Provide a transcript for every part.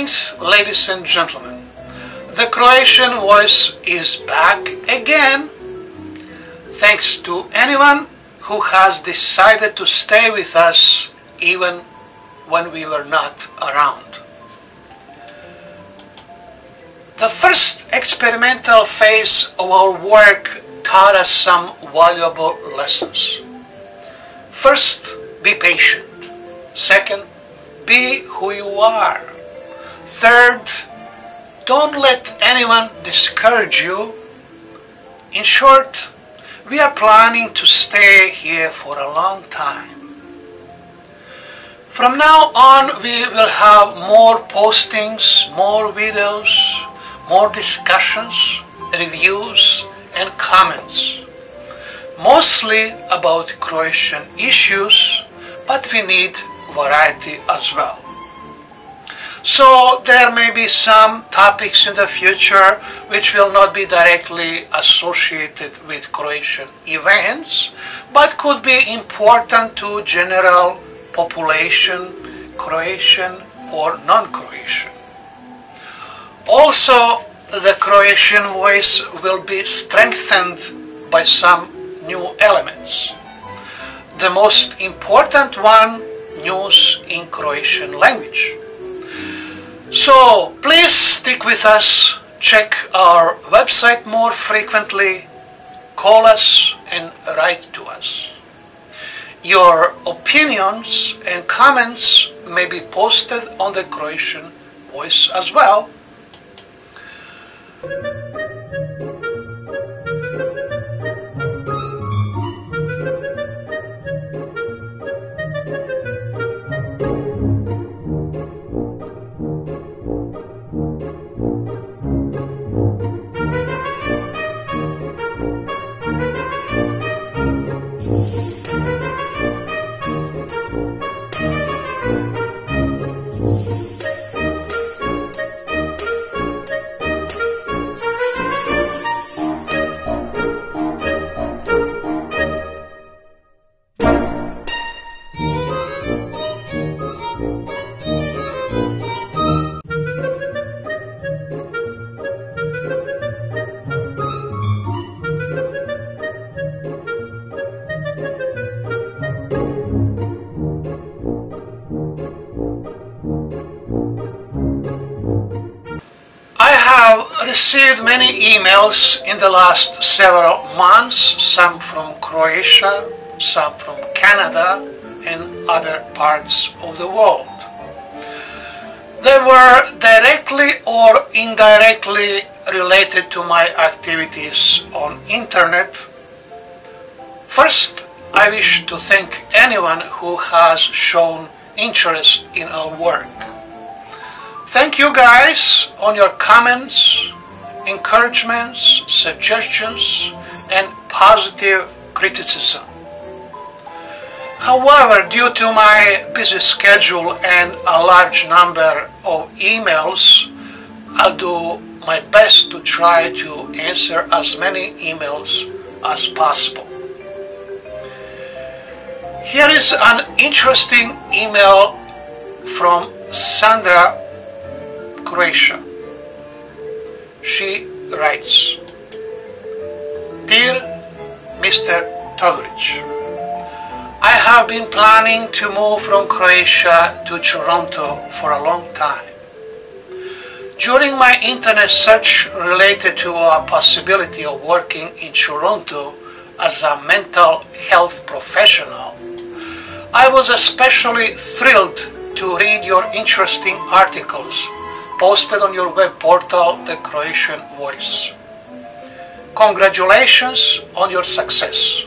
Greetings, ladies and gentlemen. The Croatian Voice is back again. Thanks to anyone who has decided to stay with us even when we were not around. The first experimental phase of our work taught us some valuable lessons. First, be patient. Second, be who you are. Third, don't let anyone discourage you. In short, we are planning to stay here for a long time. From now on, we will have more postings, more videos, more discussions, reviews, and comments. Mostly about Croatian issues, but we need variety as well. So there may be some topics in the future which will not be directly associated with Croatian events, but could be important to general population, Croatian or non-Croatian. Also, the Croatian voice will be strengthened by some new elements. The most important one, news in Croatian language. So please stick with us, check our website more frequently, call us and write to us. Your opinions and comments may be posted on the Croatian Voice as well. Received many emails in the last several months, some from Croatia, some from Canada and other parts of the world. They were directly or indirectly related to my activities on internet. First, I wish to thank anyone who has shown interest in our work. Thank you guys on your comments, encouragements, suggestions, and positive criticism. However, due to my busy schedule and a large number of emails, I'll do my best to try to answer as many emails as possible. Here is an interesting email from Sandra, Croatia. She writes, Dear Mr. Todorić, I have been planning to move from Croatia to Toronto for a long time. During my internet search related to a possibility of working in Toronto as a mental health professional, I was especially thrilled to read your interesting articles posted on your web portal, The Croatian Voice. Congratulations on your success.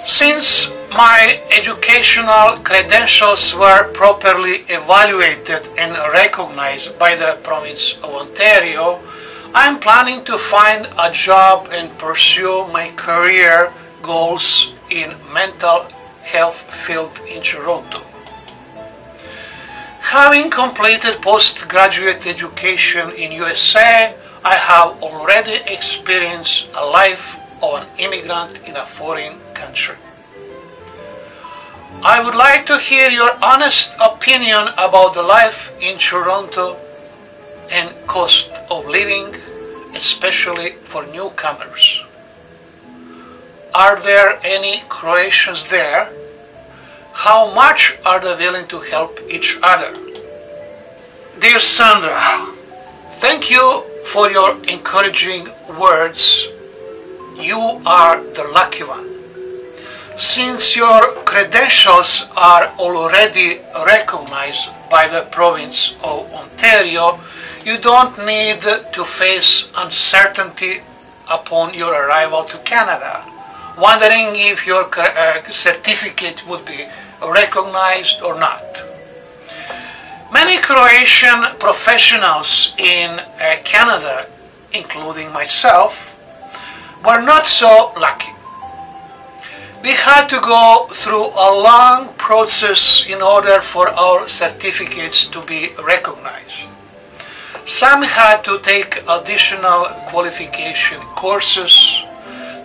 Since my educational credentials were properly evaluated and recognized by the province of Ontario, I am planning to find a job and pursue my career goals in mental health field in Toronto. Having completed postgraduate education in USA, I have already experienced a life of an immigrant in a foreign country. I would like to hear your honest opinion about the life in Toronto and cost of living, especially for newcomers. Are there any Croatians there? How much are they willing to help each other? Dear Sandra, thank you for your encouraging words. You are the lucky one. Since your credentials are already recognized by the province of Ontario, you don't need to face uncertainty upon your arrival to Canada, wondering if your certificate would be recognized or not. Many Croatian professionals in Canada, including myself, were not so lucky. We had to go through a long process in order for our certificates to be recognized. Some had to take additional qualification courses,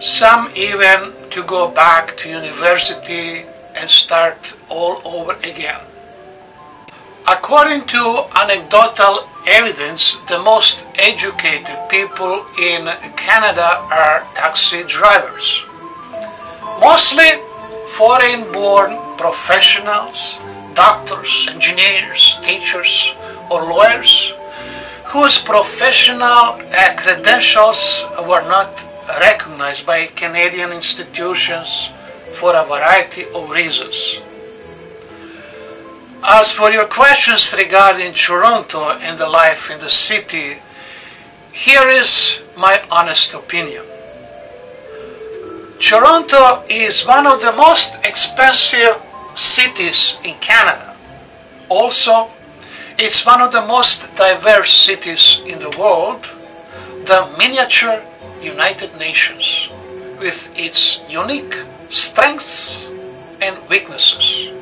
some even to go back to university and start all over again. According to anecdotal evidence, the most educated people in Canada are taxi drivers. Mostly foreign-born professionals, doctors, engineers, teachers, or lawyers, whose professional credentials were not recognized by Canadian institutions for a variety of reasons. As for your questions regarding Toronto and the life in the city, here is my honest opinion. Toronto is one of the most expensive cities in Canada. Also, it's one of the most diverse cities in the world, the miniature United Nations, with its unique strengths and weaknesses.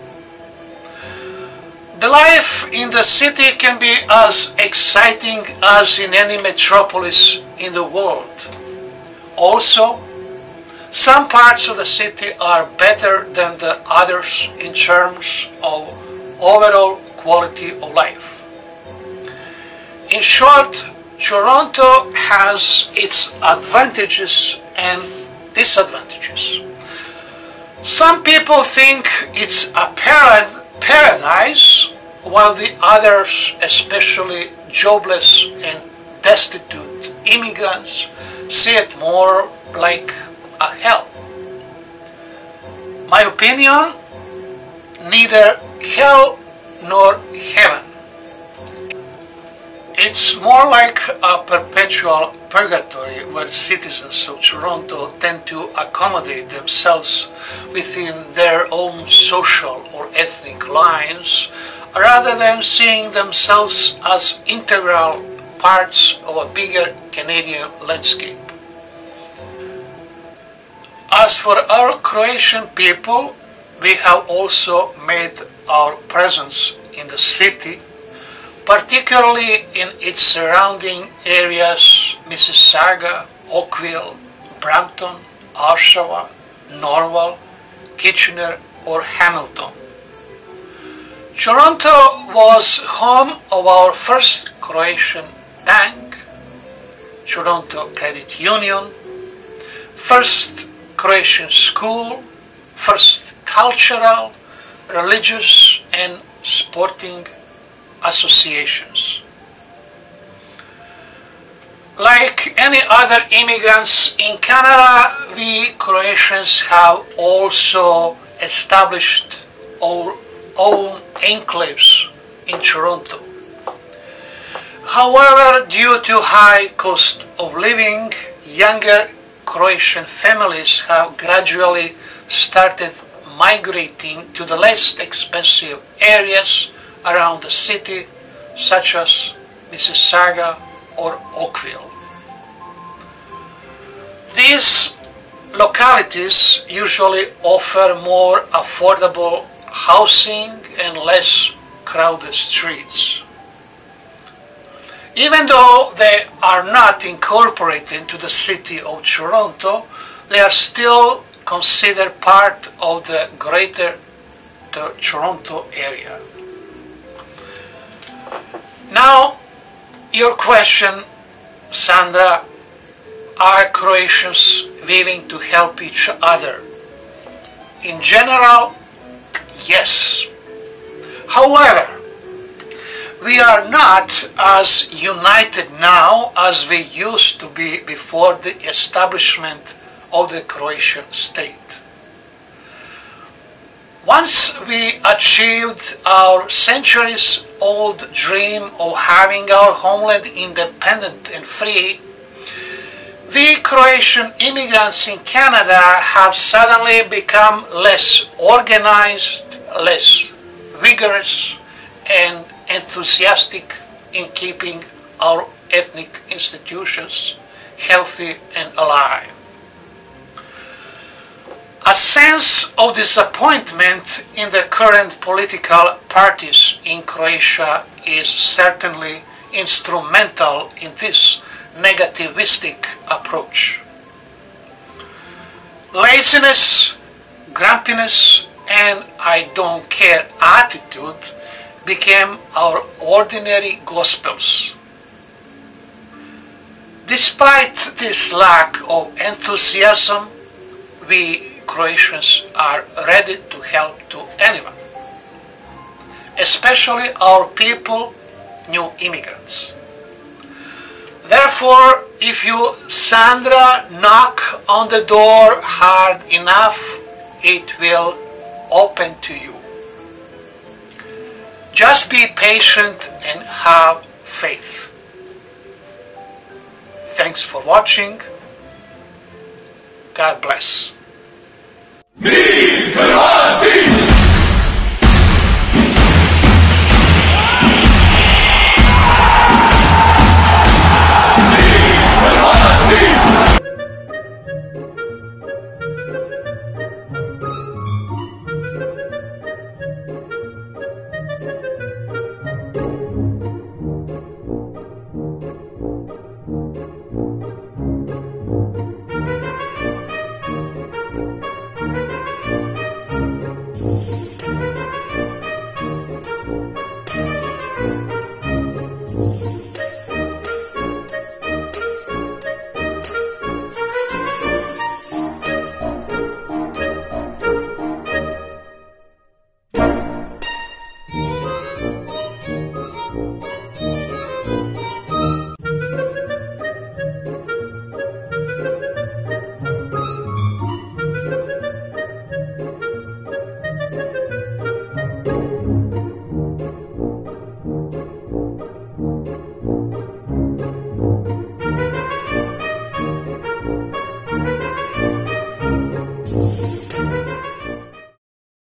The life in the city can be as exciting as in any metropolis in the world. Also, some parts of the city are better than the others in terms of overall quality of life. In short, Toronto has its advantages and disadvantages. Some people think it's a paradise, while the others, especially jobless and destitute immigrants, see it more like a hell. My opinion, neither hell nor heaven. It's more like a perpetual purgatory where citizens of Toronto tend to accommodate themselves within their own social or ethnic lines rather than seeing themselves as integral parts of a bigger Canadian landscape. As for our Croatian people, we have also made our presence in the city, particularly in its surrounding areas, Mississauga, Oakville, Brampton, Oshawa, Norval, Kitchener or Hamilton. Toronto was home of our first Croatian bank, Toronto Credit Union, first Croatian school, first cultural, religious and sporting associations. Like any other immigrants in Canada, we Croatians have also established our own enclaves in Toronto. However, due to high cost of living, younger Croatian families have gradually started migrating to the less expensive areas around the city, such as Mississauga or Oakville. These localities usually offer more affordable housing and less crowded streets. Even though they are not incorporated into the city of Toronto, they are still considered part of the greater Greater Toronto area. Now, your question, Sandra, are Croatians willing to help each other? In general, yes. However, we are not as united now as we used to be before the establishment of the Croatian state. Once we achieved our centuries-old dream of having our homeland independent and free, we Croatian immigrants in Canada have suddenly become less organized, less vigorous, and enthusiastic in keeping our ethnic institutions healthy and alive. A sense of disappointment in the current political parties in Croatia is certainly instrumental in this negativistic approach. Laziness, grumpiness, and I don't care attitude became our ordinary gospels. Despite this lack of enthusiasm, we Croatians are ready to help to anyone, especially our people, new immigrants. Therefore, if you, Sandra, knock on the door hard enough, it will open to you. Just be patient and have faith. Thanks for watching. God bless.